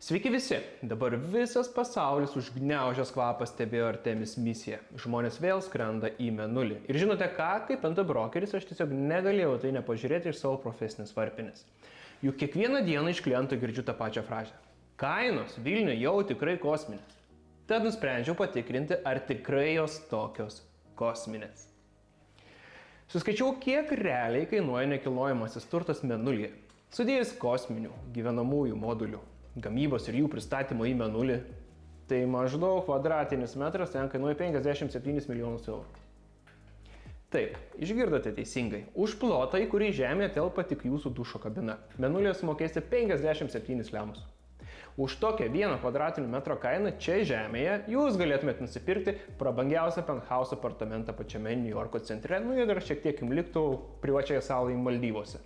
Sveiki visi! Dabar visas pasaulis užgniaužęs kvapą stebėjo Artemis misiją. Žmonės vėl skrenda į Mėnulį. Ir žinote ką, kaip NT brokeris aš tiesiog negalėjau tai nepažiūrėti iš savo profesinės varpinės. Juk kiekvieną dieną iš klientų girdžiu tą pačią frazę. Kainos Vilniuje jau tikrai kosminės. Tad nusprendžiau patikrinti, ar tikrai jos tokios kosminės. Suskaičiau, kiek realiai kainuoja nekilnojamasis turtas Mėnulyje. Sudėjus kosminių gyvenamųjų modulių, gamybos ir jų pristatymo į Mėnulį, tai maždaug kvadratinis metras ten kainuoja 57 milijonus eurų. Taip, išgirdote teisingai. Už plotą, į kurį žemėje telpa tik jūsų dušo kabina, Mėnulyje sumokėsite 57 lemus. Už tokią 1 kvadratinio metro kainą čia žemėje jūs galėtumėte nusipirkti prabangiausią penthouse apartamentą pačiame New Yorko centre, ir dar šiek tiek jums liktų privačioje saloje Maldyvuose.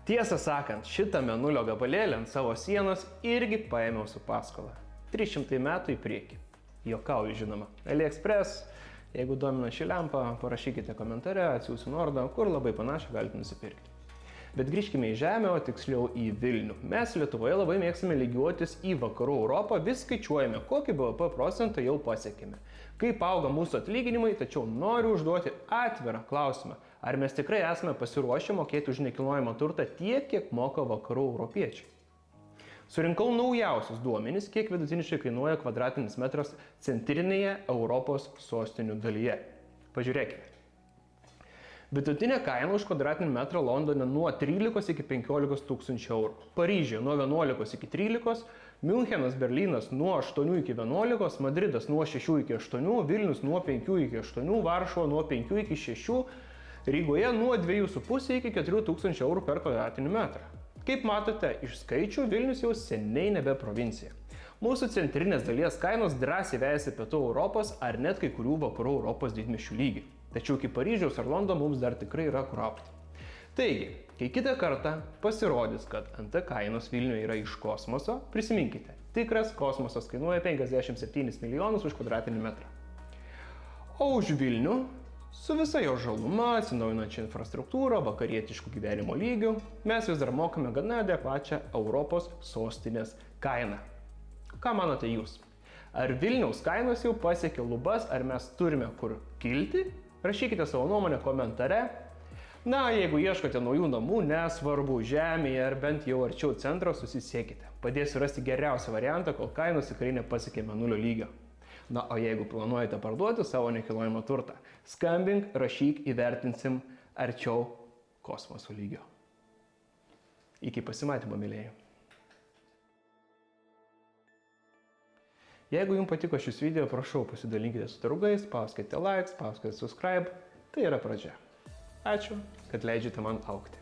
Tiesą sakant, šitą Mėnulio gabalėlį ant savo sienos irgi paėmiau su paskola. 300 metų į priekį. Juokauju, žinoma. AliExpress, jeigu domina ši lempa, parašykite komentare, atsiųsiu nuorodą, kur labai panašią galite nusipirkti. Bet grįžkime į Žemę, o tiksliau į Vilnių. Mes Lietuvoje labai mėgstame lygiuotis į vakarų Europą, vis skaičiuojame, kokį BVP procentą jau pasiekėme. Kaip auga mūsų atlyginimai, tačiau noriu užduoti atvirą klausimą. Ar mes tikrai esame pasiruošę mokėti už nekilnojamą turtą tiek, kiek moka vakarų europiečiai? Surinkau naujausius duomenis, kiek vidutiniškai kainuoja kvadratinis metras centrinėje Europos sostinių dalyje. Pažiūrėkime. Vidutinė kaina už kvadratinį metrą Londone nuo 13 iki 15 tūkstančių eurų. Paryžiuje nuo 11 iki 13, Münchenas, Berlynas nuo 8 iki 11, Madridas nuo 6 iki 8, Vilnius nuo 5 iki 8, Varšuva nuo 5 iki 6, Rygoje nuo 2,5 iki 4 tūkstančių eurų per kvadratinį metrą. Kaip matote, iš skaičių Vilnius jau seniai nebe provincija. Mūsų centrinės dalies kainos drąsiai vejasi pietų Europos ar net kai kurių vakarų Europos didmiesčių lygį. Tačiau iki Paryžiaus ar Londono mums dar tikrai yra kur augti. Taigi, kai kitą kartą pasirodys, kad NT kainos Vilniuje yra iš kosmoso, prisiminkite, tikras kosmosas kainuoja 57 milijonus už kvadratinį metrą. O už Vilnių, su visa jo žaluma, atsinaujinančia infrastruktūra, vakarietiškų gyvenimo lygių, mes vis dar mokame gana adekvačią Europos sostinės kainą. Ką manote jūs? Ar Vilniaus kainos jau pasiekė lubas, ar mes turime kur kilti? Rašykite savo nuomonę komentare. Na, jeigu ieškote naujų namų, nesvarbu, žemėje ar bent jau arčiau centro, susisiekite. Padėsiu rasti geriausią variantą, kol kainos tikrai nepasiekė Mėnulio lygio. Na, o jeigu planuojate parduoti savo nekilnojamą turtą, skambink, rašyk, įvertinsim arčiau kosmoso lygio. Iki pasimatymo, mėlyjeji. Jeigu jums patiko šis video, prašau pasidalinkite su draugais, spauskite like, spauskite subscribe, tai yra pradžia. Ačiū, kad leidžiate man augti.